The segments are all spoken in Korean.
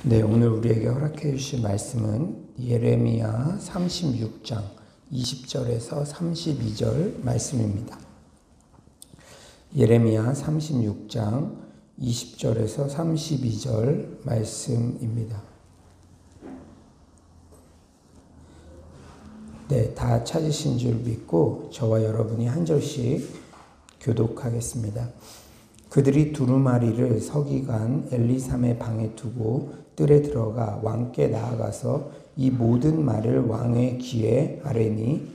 네, 오늘 우리에게 허락해 주실 말씀은 예레미야 36장 20절에서 32절 말씀입니다. 예레미야 36장 20절에서 32절 말씀입니다. 네, 다 찾으신 줄 믿고 저와 여러분이 한 절씩 교독하겠습니다. 그들이 두루마리를 서기관 엘리삼의 방에 두고 뜰에 들어가 왕께 나아가서 이 모든 말을 왕의 귀에 아뢰니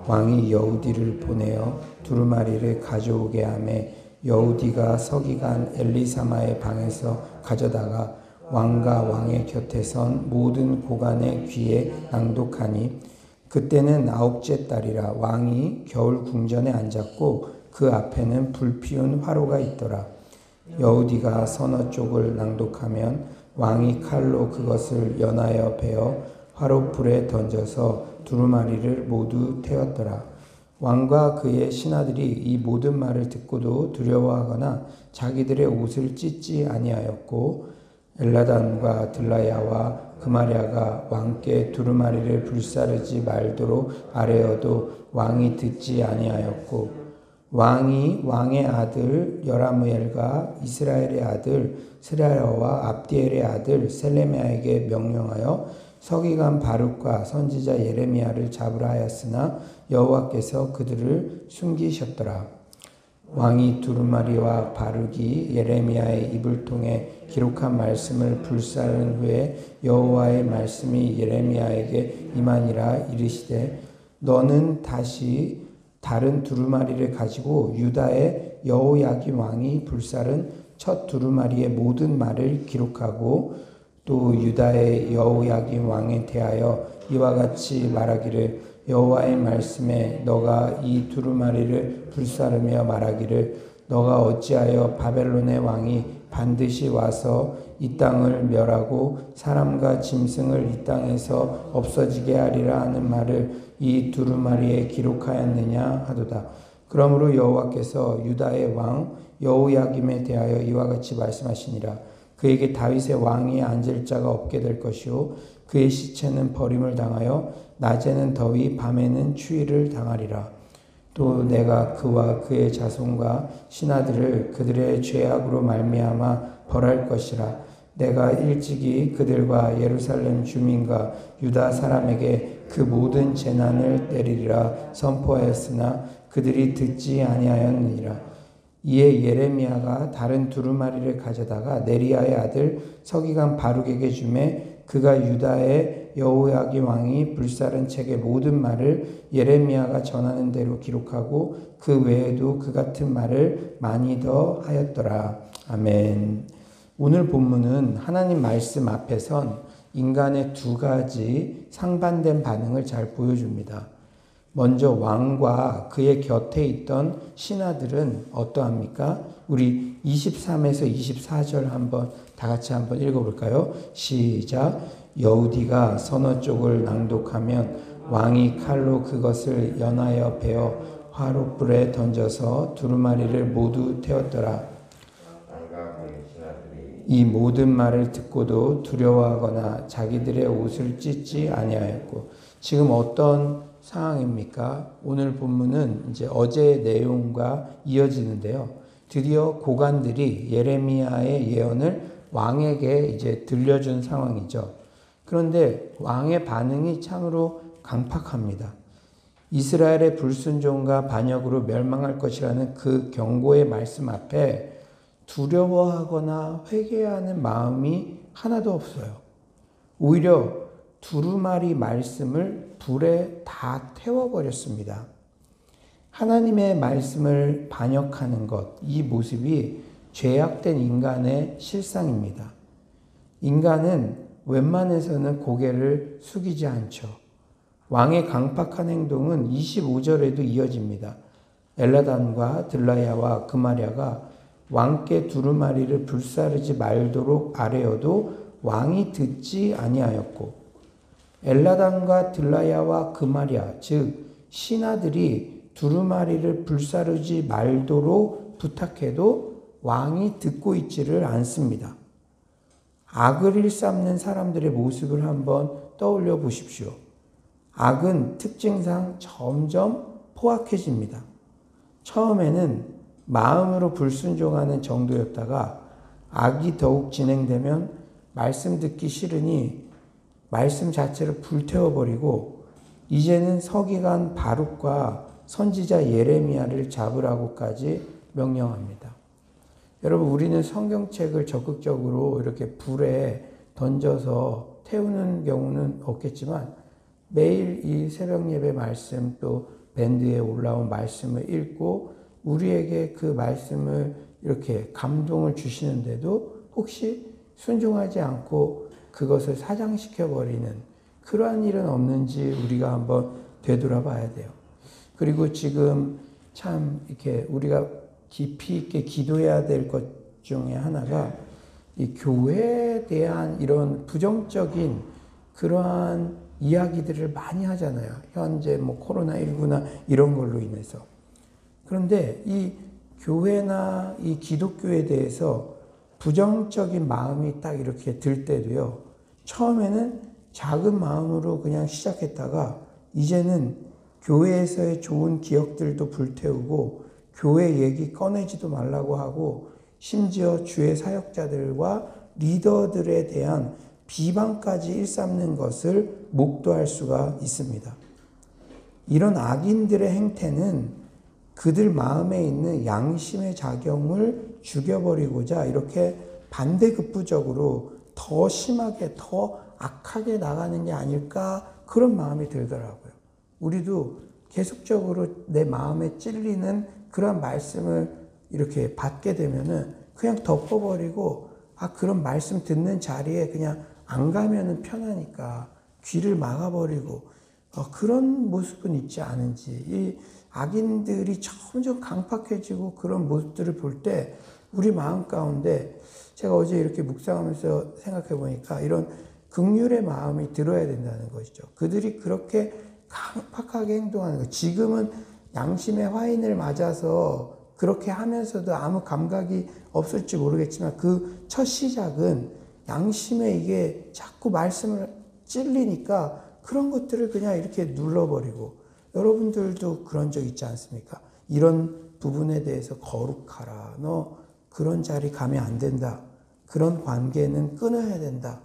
왕이 여우디를 보내어 두루마리를 가져오게 하매 여우디가 서기관 엘리사마의 방에서 가져다가 왕과 왕의 곁에 선 모든 고관의 귀에 낭독하니 그때는 9째 달이라 왕이 겨울 궁전에 앉았고 그 앞에는 불 피운 화로가 있더라. 여우디가 서너 쪽을 낭독하면 왕이 칼로 그것을 연하여 베어 화롯불에 던져서 두루마리를 모두 태웠더라. 왕과 그의 신하들이 이 모든 말을 듣고도 두려워하거나 자기들의 옷을 찢지 아니하였고 엘라단과 들라야와 그마랴가 왕께 두루마리를 불사르지 말도록 아뢰어도 왕이 듣지 아니하였고 왕이 왕의 아들 여라무엘과 이스라엘의 아들 스라야와 압디엘의 아들 셀레미야에게 명령하여 서기관 바룩과 선지자 예레미야를 잡으라 하였으나 여호와께서 그들을 숨기셨더라. 왕이 두루마리와 바룩이 예레미야의 입을 통해 기록한 말씀을 불사른 후에 여호와의 말씀이 예레미야에게 임하니라. 이르시되 너는 다시 다른 두루마리를 가지고 유다의 여호야김 왕이 불사른 첫 두루마리의 모든 말을 기록하고 또 유다의 여호야김 왕에 대하여 이와 같이 말하기를 여호와의 말씀에 너가 이 두루마리를 불사르며 말하기를 너가 어찌하여 바벨론의 왕이 반드시 와서 이 땅을 멸하고 사람과 짐승을 이 땅에서 없어지게 하리라 하는 말을 이 두루마리에 기록하였느냐 하도다. 그러므로 여호와께서 유다의 왕 여호야김에 대하여 이와 같이 말씀하시니라. 그에게 다윗의 왕이 앉을 자가 없게 될 것이요 그의 시체는 버림을 당하여 낮에는 더위 밤에는 추위를 당하리라. 또 내가 그와 그의 자손과 신하들을 그들의 죄악으로 말미암아 벌할 것이라. 내가 일찍이 그들과 예루살렘 주민과 유다 사람에게 그 모든 재난을 내리리라 선포하였으나 그들이 듣지 아니하였느니라. 이에 예레미야가 다른 두루마리를 가져다가 네리야의 아들 서기관 바룩에게 주매 그가 유다의 여호야김 왕이 불사른 책의 모든 말을 예레미야가 전하는 대로 기록하고 그 외에도 그 같은 말을 많이 더 하였더라. 아멘. 오늘 본문은 하나님 말씀 앞에 선 인간의 두 가지 상반된 반응을 잘 보여줍니다. 먼저 왕과 그의 곁에 있던 신하들은 어떠합니까? 우리 23에서 24절 한번 다 같이 한번 읽어볼까요? 시작. 여우디가 서너 쪽을 낭독하면 왕이 칼로 그것을 연하여 베어 화롯불에 던져서 두루마리를 모두 태웠더라. 이 모든 말을 듣고도 두려워하거나 자기들의 옷을 찢지 아니하였고 지금 어떤 상황입니까? 오늘 본문은 이제 어제의 내용과 이어지는데요. 드디어 고관들이 예레미야의 예언을 왕에게 이제 들려준 상황이죠. 그런데 왕의 반응이 참으로 강팍합니다. 이스라엘의 불순종과 반역으로 멸망할 것이라는 그 경고의 말씀 앞에 두려워하거나 회개하는 마음이 하나도 없어요. 오히려 두루마리 말씀을 불에 다 태워버렸습니다. 하나님의 말씀을 반역하는 것, 이 모습이 죄악된 인간의 실상입니다. 인간은 웬만해서는 고개를 숙이지 않죠. 왕의 강팍한 행동은 25절에도 이어집니다. 엘라단과 들라야와 그마랴가 왕께 두루마리를 불사르지 말도록 아뢰어도 왕이 듣지 아니하였고 엘라단과 들라야와 그마랴 즉 신하들이 두루마리를 불사르지 말도록 부탁해도 왕이 듣고 있지를 않습니다. 악을 일삼는 사람들의 모습을 한번 떠올려 보십시오. 악은 특징상 점점 포악해집니다. 처음에는 마음으로 불순종하는 정도였다가 악이 더욱 진행되면 말씀 듣기 싫으니 말씀 자체를 불태워버리고 이제는 서기관 바룩과 선지자 예레미야를 잡으라고까지 명령합니다. 여러분, 우리는 성경책을 적극적으로 이렇게 불에 던져서 태우는 경우는 없겠지만 매일 이 새벽 예배 말씀 또 밴드에 올라온 말씀을 읽고 우리에게 그 말씀을 이렇게 감동을 주시는데도 혹시 순종하지 않고 그것을 사장시켜버리는 그러한 일은 없는지 우리가 한번 되돌아봐야 돼요. 그리고 지금 참 이렇게 우리가 깊이 있게 기도해야 될 것 중에 하나가 이 교회에 대한 이런 부정적인 그러한 이야기들을 많이 하잖아요. 현재 뭐 코로나19나 이런 걸로 인해서. 그런데 이 교회나 이 기독교에 대해서 부정적인 마음이 딱 이렇게 들 때도요. 처음에는 작은 마음으로 그냥 시작했다가 이제는 교회에서의 좋은 기억들도 불태우고 교회 얘기 꺼내지도 말라고 하고 심지어 주의 사역자들과 리더들에 대한 비방까지 일삼는 것을 목도할 수가 있습니다. 이런 악인들의 행태는 그들 마음에 있는 양심의 자경을 죽여버리고자 이렇게 반대급부적으로 더 심하게 더 악하게 나가는 게 아닐까 그런 마음이 들더라고요. 우리도 계속적으로 내 마음에 찔리는 그런 말씀을 이렇게 받게 되면은 그냥 덮어버리고 그런 말씀 듣는 자리에 그냥 안 가면은 편하니까 귀를 막아버리고 그런 모습은 있지 않은지 이 악인들이 점점 강팍해지고 그런 모습들을 볼 때 우리 마음 가운데 제가 어제 이렇게 묵상하면서 생각해 보니까 이런 긍휼의 마음이 들어야 된다는 것이죠. 그들이 그렇게 강팍하게 행동하는 것. 지금은 양심의 화인을 맞아서 그렇게 하면서도 아무 감각이 없을지 모르겠지만 그 첫 시작은 양심에 이게 자꾸 말씀을 찔리니까 그런 것들을 그냥 이렇게 눌러버리고 여러분들도 그런 적 있지 않습니까? 이런 부분에 대해서 거룩하라. 너 그런 자리 가면 안 된다. 그런 관계는 끊어야 된다.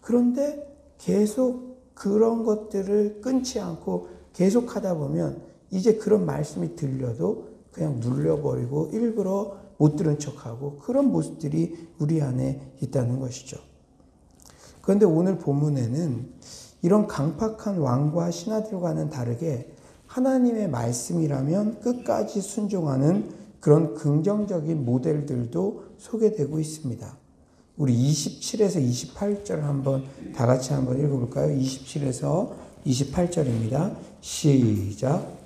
그런데 계속 그런 것들을 끊지 않고 계속 하다 보면 이제 그런 말씀이 들려도 그냥 눌려버리고 일부러 못 들은 척하고 그런 모습들이 우리 안에 있다는 것이죠. 그런데 오늘 본문에는 이런 강팍한 왕과 신하들과는 다르게 하나님의 말씀이라면 끝까지 순종하는 그런 긍정적인 모델들도 소개되고 있습니다. 우리 27에서 28절 한번 다 같이 한번 읽어볼까요? 27에서 28절입니다. 시작.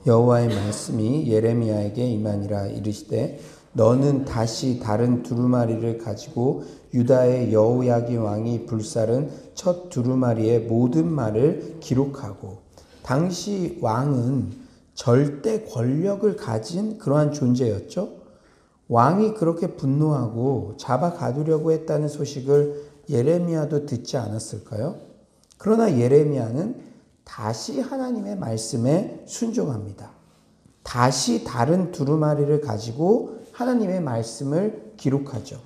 여호와의 말씀이 예레미야에게 임하니라. 이르시되 너는 다시 다른 두루마리를 가지고 유다의 여호야긴 왕이 불살은 첫 두루마리의 모든 말을 기록하고. 당시 왕은 절대 권력을 가진 그러한 존재였죠. 왕이 그렇게 분노하고 잡아 가두려고 했다는 소식을 예레미야도 듣지 않았을까요? 그러나 예레미야는 다시 하나님의 말씀에 순종합니다. 다시 다른 두루마리를 가지고 하나님의 말씀을 기록하죠.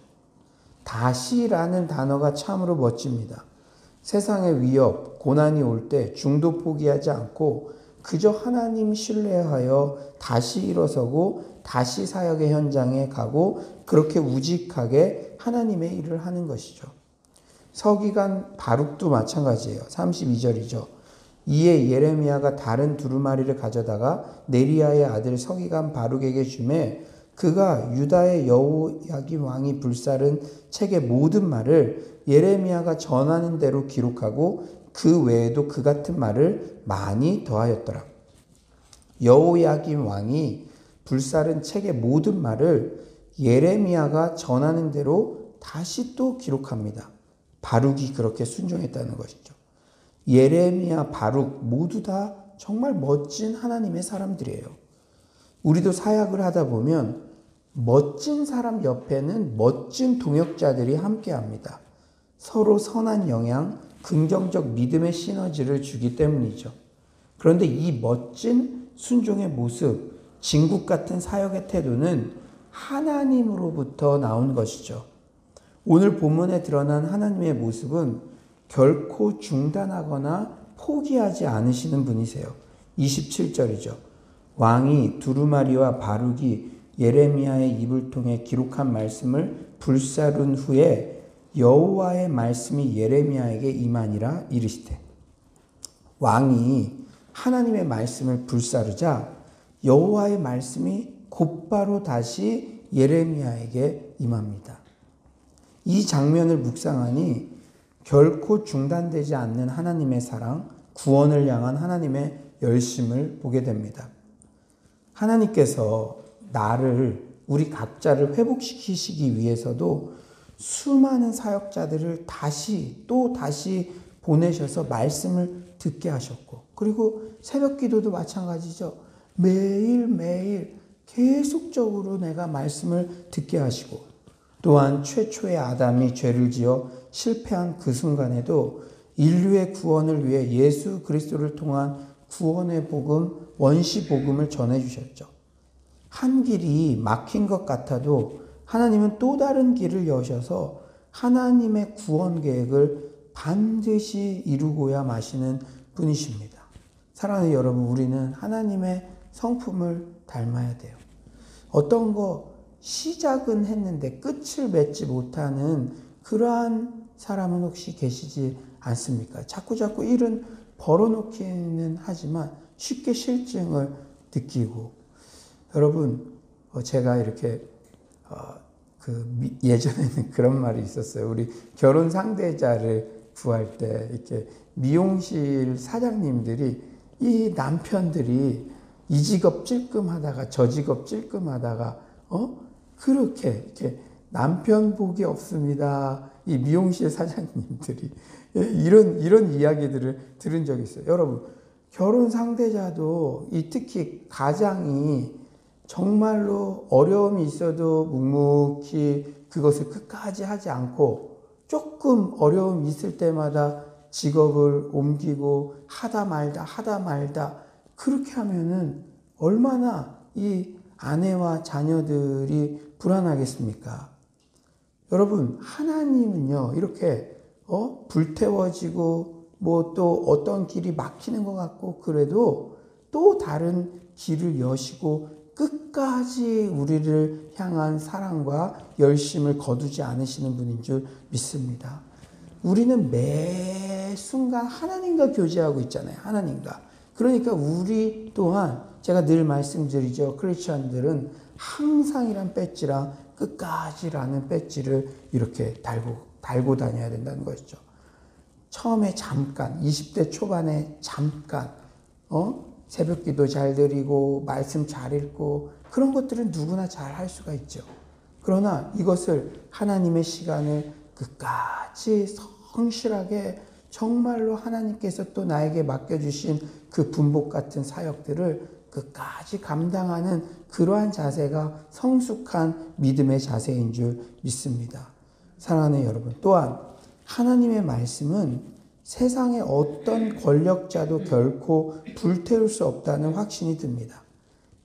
다시라는 단어가 참으로 멋집니다. 세상의 위협, 고난이 올 때 중도 포기하지 않고 그저 하나님 신뢰하여 다시 일어서고 다시 사역의 현장에 가고 그렇게 우직하게 하나님의 일을 하는 것이죠. 서기관 바룩도 마찬가지예요. 32절이죠. 이에 예레미야가 다른 두루마리를 가져다가 네리야의 아들 서기관 바룩에게 주매 그가 유다의 여호야긴 왕이 불살은 책의 모든 말을 예레미야가 전하는 대로 기록하고 그 외에도 그 같은 말을 많이 더하였더라. 여호야긴 왕이 불살은 책의 모든 말을 예레미야가 전하는 대로 다시 또 기록합니다. 바룩이 그렇게 순종했다는 것이죠. 예레미야, 바룩 모두 다 정말 멋진 하나님의 사람들이에요. 우리도 사역을 하다 보면 멋진 사람 옆에는 멋진 동역자들이 함께합니다. 서로 선한 영향, 긍정적 믿음의 시너지를 주기 때문이죠. 그런데 이 멋진 순종의 모습, 진국 같은 사역의 태도는 하나님으로부터 나온 것이죠. 오늘 본문에 드러난 하나님의 모습은 결코 중단하거나 포기하지 않으시는 분이세요. 27절이죠. 왕이 두루마리와 바룩이 예레미야의 입을 통해 기록한 말씀을 불사른 후에 여호와의 말씀이 예레미야에게 임하니라 이르시되. 왕이 하나님의 말씀을 불사르자 여호와의 말씀이 곧바로 다시 예레미야에게 임합니다. 이 장면을 묵상하니 결코 중단되지 않는 하나님의 사랑, 구원을 향한 하나님의 열심을 보게 됩니다. 하나님께서 나를, 우리 각자를 회복시키시기 위해서도 수많은 사역자들을 다시 보내셔서 말씀을 듣게 하셨고, 그리고 새벽 기도도 마찬가지죠. 매일매일 계속적으로 내가 말씀을 듣게 하시고, 또한 최초의 아담이 죄를 지어 실패한 그 순간에도 인류의 구원을 위해 예수 그리스도를 통한 구원의 복음, 원시 복음을 전해주셨죠. 한 길이 막힌 것 같아도 하나님은 또 다른 길을 여셔서 하나님의 구원 계획을 반드시 이루고야 마시는 분이십니다. 사랑하는 여러분, 우리는 하나님의 성품을 닮아야 돼요. 어떤 거 시작은 했는데 끝을 맺지 못하는 그러한 사람은 혹시 계시지 않습니까? 자꾸 일은 벌어놓기는 하지만 쉽게 실증을 느끼고. 여러분, 제가 이렇게 예전에는 그런 말이 있었어요. 우리 결혼 상대자를 구할 때 이렇게 미용실 사장님들이 이 남편들이 이 직업 찔끔하다가 저 직업 찔끔하다가 그렇게 이렇게 남편 복이 없습니다. 이 미용실 사장님들이 이런 이야기들을 들은 적이 있어요. 여러분, 결혼 상대자도 특히 가장이 정말로 어려움이 있어도 묵묵히 그것을 끝까지 하지 않고 조금 어려움이 있을 때마다 직업을 옮기고 하다 말다 그렇게 하면은 얼마나 이 아내와 자녀들이 불안하겠습니까? 여러분, 하나님은요, 이렇게 불태워지고 뭐 또 어떤 길이 막히는 것 같고 그래도 또 다른 길을 여시고 끝까지 우리를 향한 사랑과 열심을 거두지 않으시는 분인 줄 믿습니다. 우리는 매 순간 하나님과 교제하고 있잖아요. 하나님과. 그러니까 우리 또한 제가 늘 말씀드리죠. 크리스천들은 항상이란 배지랑 끝까지라는 배지를 이렇게 달고 다녀야 된다는 것이죠. 처음에 잠깐, 20대 초반에 잠깐, 새벽 기도 잘 드리고 말씀 잘 읽고 그런 것들은 누구나 잘 할 수가 있죠. 그러나 이것을 하나님의 시간을 끝까지 성실하게 정말로 하나님께서 또 나에게 맡겨주신 그 분복 같은 사역들을 끝까지 감당하는 그러한 자세가 성숙한 믿음의 자세인 줄 믿습니다. 사랑하는 여러분, 또한 하나님의 말씀은 세상의 어떤 권력자도 결코 불태울 수 없다는 확신이 듭니다.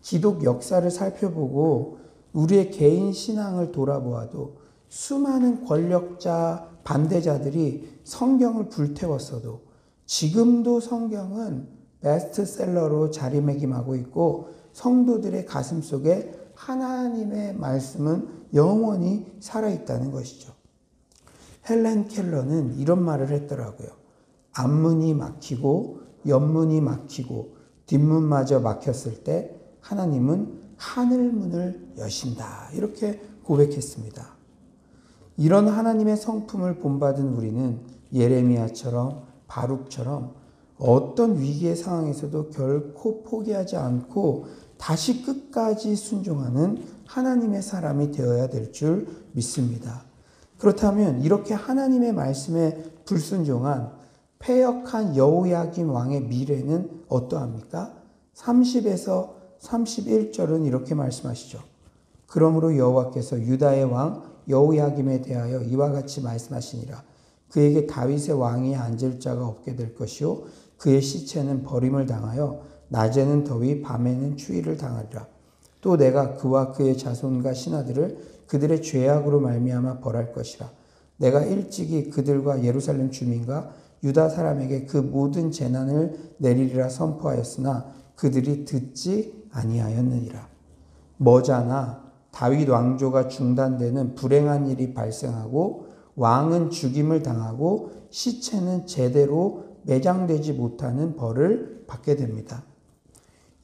기독 역사를 살펴보고 우리의 개인 신앙을 돌아보아도 수많은 권력자, 반대자들이 성경을 불태웠어도 지금도 성경은 베스트셀러로 자리매김하고 있고 성도들의 가슴 속에 하나님의 말씀은 영원히 살아있다는 것이죠. 헬렌 켈러는 이런 말을 했더라고요. 앞문이 막히고 옆문이 막히고 뒷문마저 막혔을 때 하나님은 하늘문을 여신다. 이렇게 고백했습니다. 이런 하나님의 성품을 본받은 우리는 예레미야처럼 바룩처럼 어떤 위기의 상황에서도 결코 포기하지 않고 다시 끝까지 순종하는 하나님의 사람이 되어야 될 줄 믿습니다. 그렇다면 이렇게 하나님의 말씀에 불순종한 패역한 여호야김 왕의 미래는 어떠합니까? 30에서 31절은 이렇게 말씀하시죠. 그러므로 여호와께서 유다의 왕 여호야김에 대하여 이와 같이 말씀하시니라. 그에게 다윗의 왕이 앉을 자가 없게 될 것이요 그의 시체는 버림을 당하여 낮에는 더위 밤에는 추위를 당하리라. 또 내가 그와 그의 자손과 신하들을 그들의 죄악으로 말미암아 벌할 것이라. 내가 일찍이 그들과 예루살렘 주민과 유다 사람에게 그 모든 재난을 내리리라 선포하였으나 그들이 듣지 아니하였느니라. 머자나 다윗 왕조가 중단되는 불행한 일이 발생하고 왕은 죽임을 당하고 시체는 제대로 매장되지 못하는 벌을 받게 됩니다.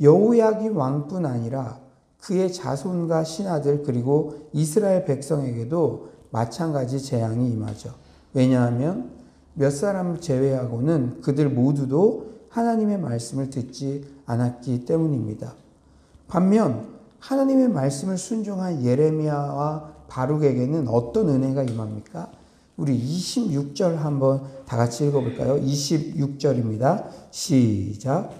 여호야김 왕뿐 아니라 그의 자손과 신하들 그리고 이스라엘 백성에게도 마찬가지 재앙이 임하죠. 왜냐하면 몇 사람을 제외하고는 그들 모두도 하나님의 말씀을 듣지 않았기 때문입니다. 반면 하나님의 말씀을 순종한 예레미야와 바룩에게는 어떤 은혜가 임합니까? 우리 26절 한번 다 같이 읽어볼까요? 26절입니다. 시작.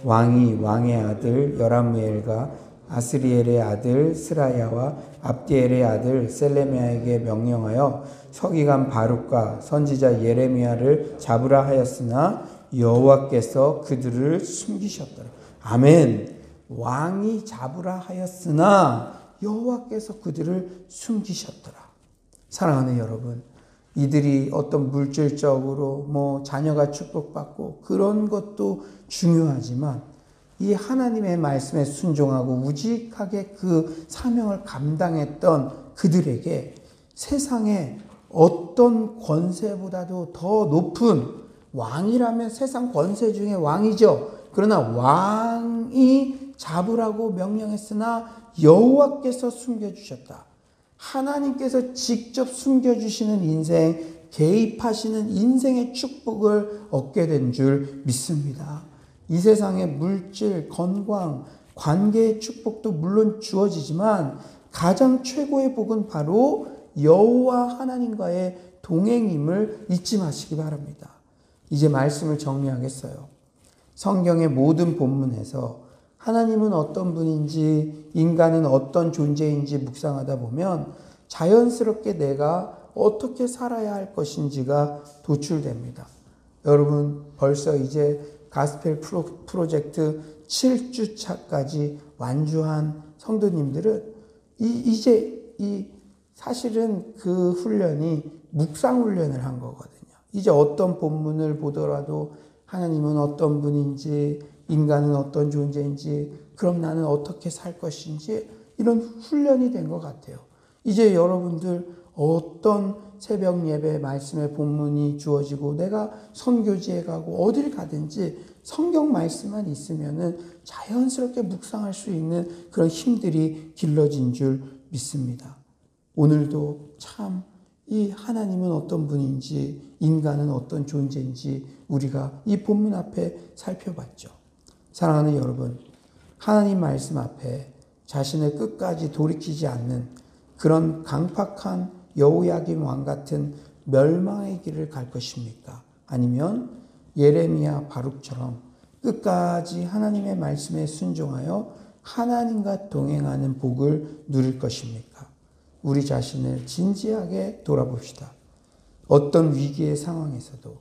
왕이 왕의 아들 여람무엘과 아스리엘의 아들 스라야와 압디엘의 아들 셀레미야에게 명령하여 서기관 바룩과 선지자 예레미야를 잡으라 하였으나 여호와께서 그들을 숨기셨더라. 아멘. 왕이 잡으라 하였으나 여호와께서 그들을 숨기셨더라. 사랑하는 여러분, 이들이 어떤 물질적으로 자녀가 축복받고 그런 것도 중요하지만 이 하나님의 말씀에 순종하고 우직하게 그 사명을 감당했던 그들에게 세상의 어떤 권세보다도 더 높은, 왕이라면 세상 권세 중에 왕이죠. 그러나 왕이 잡으라고 명령했으나 여호와께서 숨겨주셨다. 하나님께서 직접 숨겨주시는 인생, 개입하시는 인생의 축복을 얻게 된 줄 믿습니다. 이 세상의 물질, 건강, 관계의 축복도 물론 주어지지만 가장 최고의 복은 바로 여호와 하나님과의 동행임을 잊지 마시기 바랍니다. 이제 말씀을 정리하겠어요. 성경의 모든 본문에서 하나님은 어떤 분인지, 인간은 어떤 존재인지 묵상하다 보면 자연스럽게 내가 어떻게 살아야 할 것인지가 도출됩니다. 여러분, 벌써 이제 가스펠 프로젝트 7주차까지 완주한 성도님들은 이제 사실은 그 훈련이 묵상 훈련을 한 거거든요. 이제 어떤 본문을 보더라도 하나님은 어떤 분인지, 인간은 어떤 존재인지, 그럼 나는 어떻게 살 것인지, 이런 훈련이 된 것 같아요. 이제 여러분들 어떤 새벽 예배 말씀의 본문이 주어지고 내가 선교지에 가고 어딜 가든지 성경 말씀만 있으면은 자연스럽게 묵상할 수 있는 그런 힘들이 길러진 줄 믿습니다. 오늘도 참 이 하나님은 어떤 분인지, 인간은 어떤 존재인지 우리가 이 본문 앞에 살펴봤죠. 사랑하는 여러분, 하나님 말씀 앞에 자신을 끝까지 돌이키지 않는 그런 강팍한 여호야김 왕 같은 멸망의 길을 갈 것입니까? 아니면 예레미야 바룩처럼 끝까지 하나님의 말씀에 순종하여 하나님과 동행하는 복을 누릴 것입니까? 우리 자신을 진지하게 돌아봅시다. 어떤 위기의 상황에서도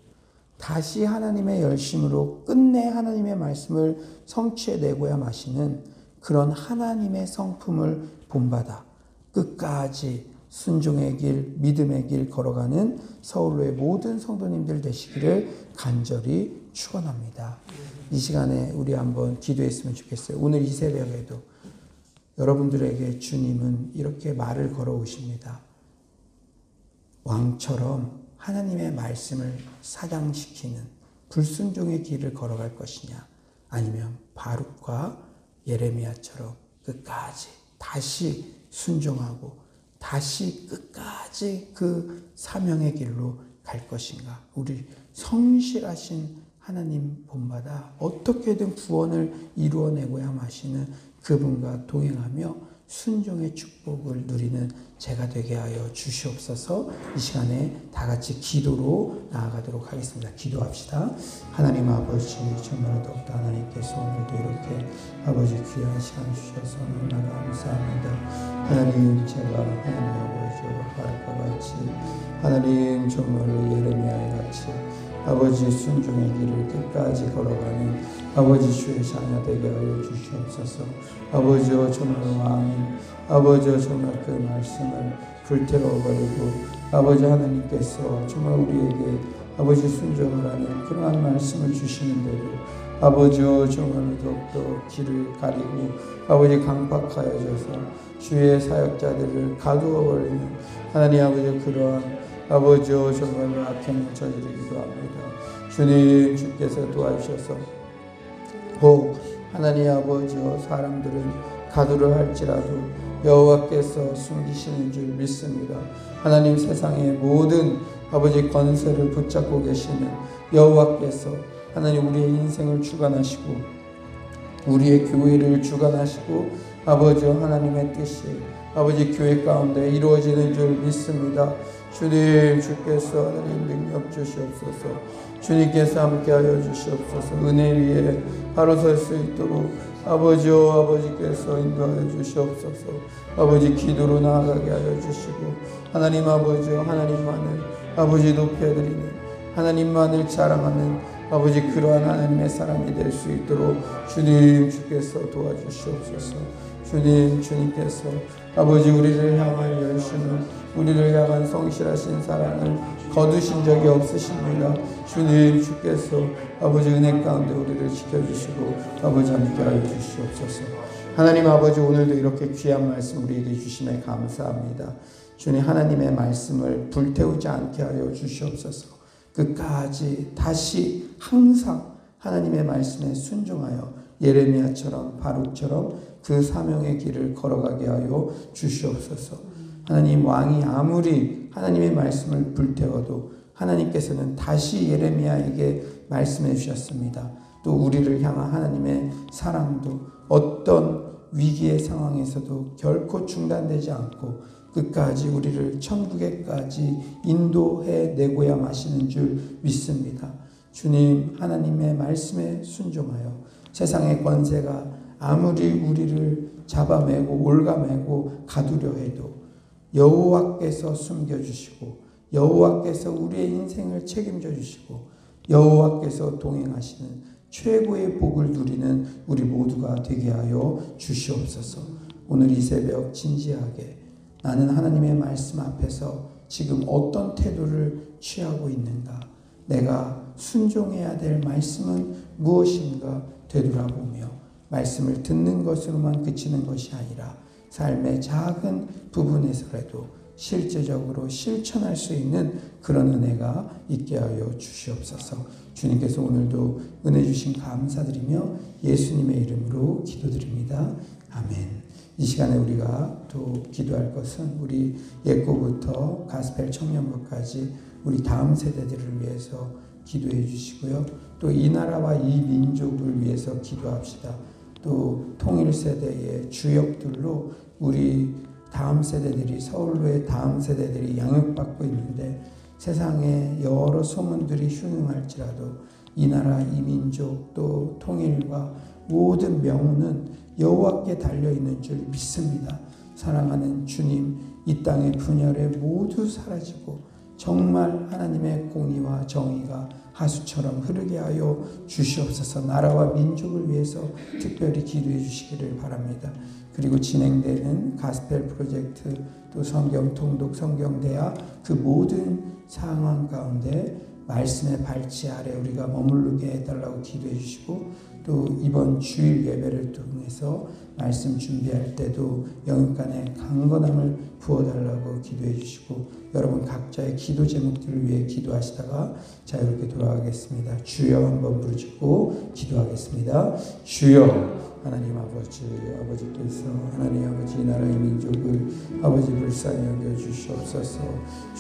다시 하나님의 열심으로 끝내 하나님의 말씀을 성취해내고야 마시는 그런 하나님의 성품을 본받아 끝까지 순종의 길, 믿음의 길 걸어가는 서울로의 모든 성도님들 되시기를 간절히 축원합니다. 이 시간에 우리 한번 기도했으면 좋겠어요. 오늘 이 새벽에도 여러분들에게 주님은 이렇게 말을 걸어오십니다. 왕처럼 하나님의 말씀을 사장시키는 불순종의 길을 걸어갈 것이냐, 아니면 바룩과 예레미야처럼 끝까지 다시 순종하고 다시 끝까지 그 사명의 길로 갈 것인가. 우리 성실하신 하나님 본받아 어떻게든 구원을 이루어내고야 마시는 그분과 동행하며 순종의 축복을 누리는 제가 되게 하여 주시옵소서. 이 시간에 다 같이 기도로 나아가도록 하겠습니다. 기도합시다. 하나님 아버지, 정말 더욱더 하나님께서 오늘도 이렇게 아버지 귀한 시간 주셔서 너무나 감사합니다. 하나님, 제가 하나님 아버지와 바울과 같이 하나님 정말로 예레미야에 같이 아버지 순종의 길을 끝까지 걸어가는 아버지 주의 자녀 되게 하여 주시옵소서. 아버지여 정말 왕인 아버지여 정말 그 말씀을 불태워버리고 아버지 하나님께서 정말 우리에게 아버지 순종을 하는 그러한 말씀을 주시는데도 아버지여 정말 더욱더 길을 가리고 아버지 강팍하여져서 주의 사역자들을 가두어버리는 하나님 아버지 그러한 아버지여 정말로 악행을 저지르기도 합니다. 주님 주께서 도와주셔서 혹 하나님 아버지여 사람들은 가두를 할지라도 여호와께서 숨기시는 줄 믿습니다. 하나님 세상의 모든 아버지 권세를 붙잡고 계시는 여호와께서 하나님 우리의 인생을 주관하시고 우리의 교회를 주관하시고 아버지여 하나님의 뜻이 아버지 교회 가운데 이루어지는 줄 믿습니다. 주님 주께서 하나님 능력 주시옵소서. 주님께서 함께하여 주시옵소서. 은혜 위에 바로 설 수 있도록 아버지여 아버지께서 인도하여 주시옵소서. 아버지 기도로 나아가게 하여 주시고 하나님 아버지여 하나님만을 아버지 높여드리는 하나님만을 자랑하는 아버지 그러한 하나님의 사람이 될 수 있도록 주님 주께서 도와주시옵소서. 주님 주님께서 아버지 우리를 향한 열심을 우리를 향한 성실하신 사랑을 거두신 적이 없으십니다. 주님 주께서 아버지 은혜 가운데 우리를 지켜주시고 아버지 함께하여 주시옵소서. 하나님 아버지 오늘도 이렇게 귀한 말씀 우리에게 주심에 감사합니다. 주님 하나님의 말씀을 불태우지 않게 하여 주시옵소서. 끝까지 다시 항상 하나님의 말씀에 순종하여 예레미야처럼 바룩처럼 그 사명의 길을 걸어가게 하여 주시옵소서. 하나님 왕이 아무리 하나님의 말씀을 불태워도 하나님께서는 다시 예레미야에게 말씀해 주셨습니다. 또 우리를 향한 하나님의 사랑도 어떤 위기의 상황에서도 결코 중단되지 않고 끝까지 우리를 천국에까지 인도해 내고야 마시는 줄 믿습니다. 주님 하나님의 말씀에 순종하여 세상의 권세가 아무리 우리를 잡아매고 올가매고 가두려 해도 여호와께서 숨겨주시고 여호와께서 우리의 인생을 책임져 주시고 여호와께서 동행하시는 최고의 복을 누리는 우리 모두가 되게 하여 주시옵소서. 오늘 이 새벽 진지하게 나는 하나님의 말씀 앞에서 지금 어떤 태도를 취하고 있는가, 내가 순종해야 될 말씀은 무엇인가 되돌아보며 말씀을 듣는 것으로만 그치는 것이 아니라 삶의 작은 부분에서라도 실제적으로 실천할 수 있는 그런 은혜가 있게 하여 주시옵소서. 주님께서 오늘도 은혜 주신 감사드리며 예수님의 이름으로 기도드립니다. 아멘. 이 시간에 우리가 또 기도할 것은 우리 예고부터 가스펠 청년부까지 우리 다음 세대들을 위해서 기도해 주시고요. 또 이 나라와 이 민족을 위해서 기도합시다. 또 통일 세대의 주역들로 우리 다음 세대들이 서울로의 다음 세대들이 양육받고 있는데 세상에 여러 소문들이 흉흉할지라도 이 나라 이 민족 또 통일과 모든 명운은 여호와께 달려있는 줄 믿습니다. 사랑하는 주님, 이 땅의 분열에 모두 사라지고 정말 하나님의 공의와 정의가 하수처럼 흐르게 하여 주시옵소서. 나라와 민족을 위해서 특별히 기도해 주시기를 바랍니다. 그리고 진행되는 가스펠 프로젝트 또 성경 통독 성경대학 그 모든 상황 가운데 말씀의 발치 아래 우리가 머무르게 해달라고 기도해 주시고 또 이번 주일 예배를 통해서 말씀 준비할 때도 영육간의 강건함을 부어달라고 기도해 주시고 여러분 각자의 기도 제목들을 위해 기도하시다가 자유롭게 돌아가겠습니다. 주여 한번 부르짖고 기도하겠습니다. 주여 하나님 아버지께서 하나님 아버지 나라의 민족을 아버지 불쌍히 여겨 주시옵소서.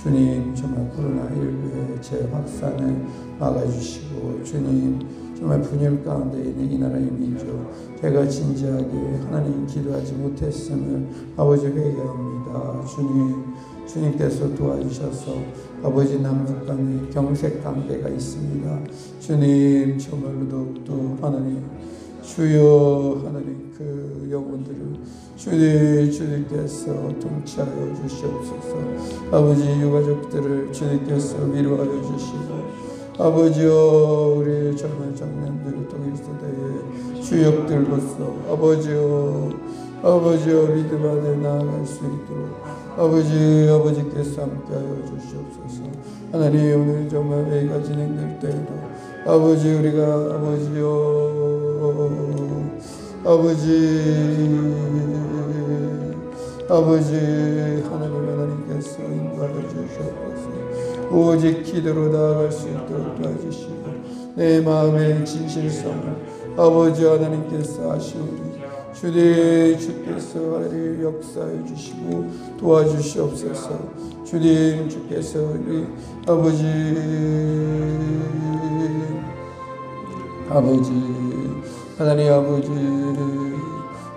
주님 정말 코로나19의 재확산을 막아주시고 주님 정말 분열 가운데 있는 이 나라의 민족, 제가 진지하게 하나님 기도하지 못했음을 아버지 회개합니다. 주님께서 도와주셔서 아버지 남북 간에 경색 관계가 있습니다. 주님 정말로 더욱더 하나님 주여 하나님 그 영혼들을 주님께서 통치하여 주시옵소서. 아버지 유가족들을 주님께서 위로하여 주시고 아버지여 우리 젊은 청년들 독일서대의 주역들로서 아버지여 믿음 안에 나아갈 수 있도록 아버지께서 함께하여 주시옵소서. 하나님 오늘 정말 회의가 진행될 때에도 우리가 하나님께서 인도하여 주시옵소서. 오직 기도로 나아갈 수 있도록 도와주시고 내 마음의 진실성을 아버지 하나님께서 아시오니 주께서 하나님 역사해 주시고 도와주시옵소서. 주께서 우리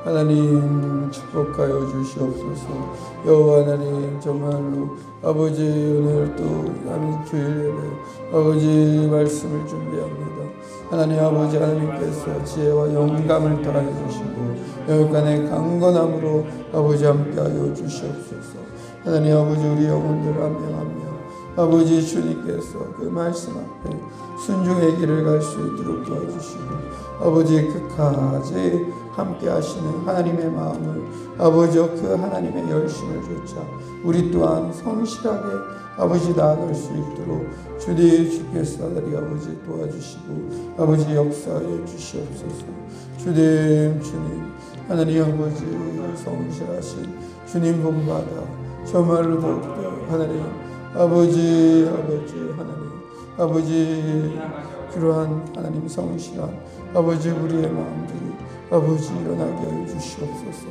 하나님 축복하여 주시옵소서. 여호와 하나님 정말로 오늘 또 나는 주일 예배 말씀을 준비합니다. 하나님께서 지혜와 영감을 더하여 주시고 여기까지 강건함으로 함께하여 주시옵소서. 우리 영혼들 한 명 한 명 주님께서 그 말씀 앞에 순종의 길을 갈 수 있도록 도와주시고 끝까지 함께 하시는 하나님의 마음을 그 하나님의 열심을 좇아 우리 또한 성실하게 나아갈 수 있도록 주께서 도와주시고 역사하여 주시옵소서. 주님 성실하신 주님 본받아 정말로 더욱더 하나님 그러한 하나님 성실한 우리의 마음들이 일어나게 하여 주시옵소서.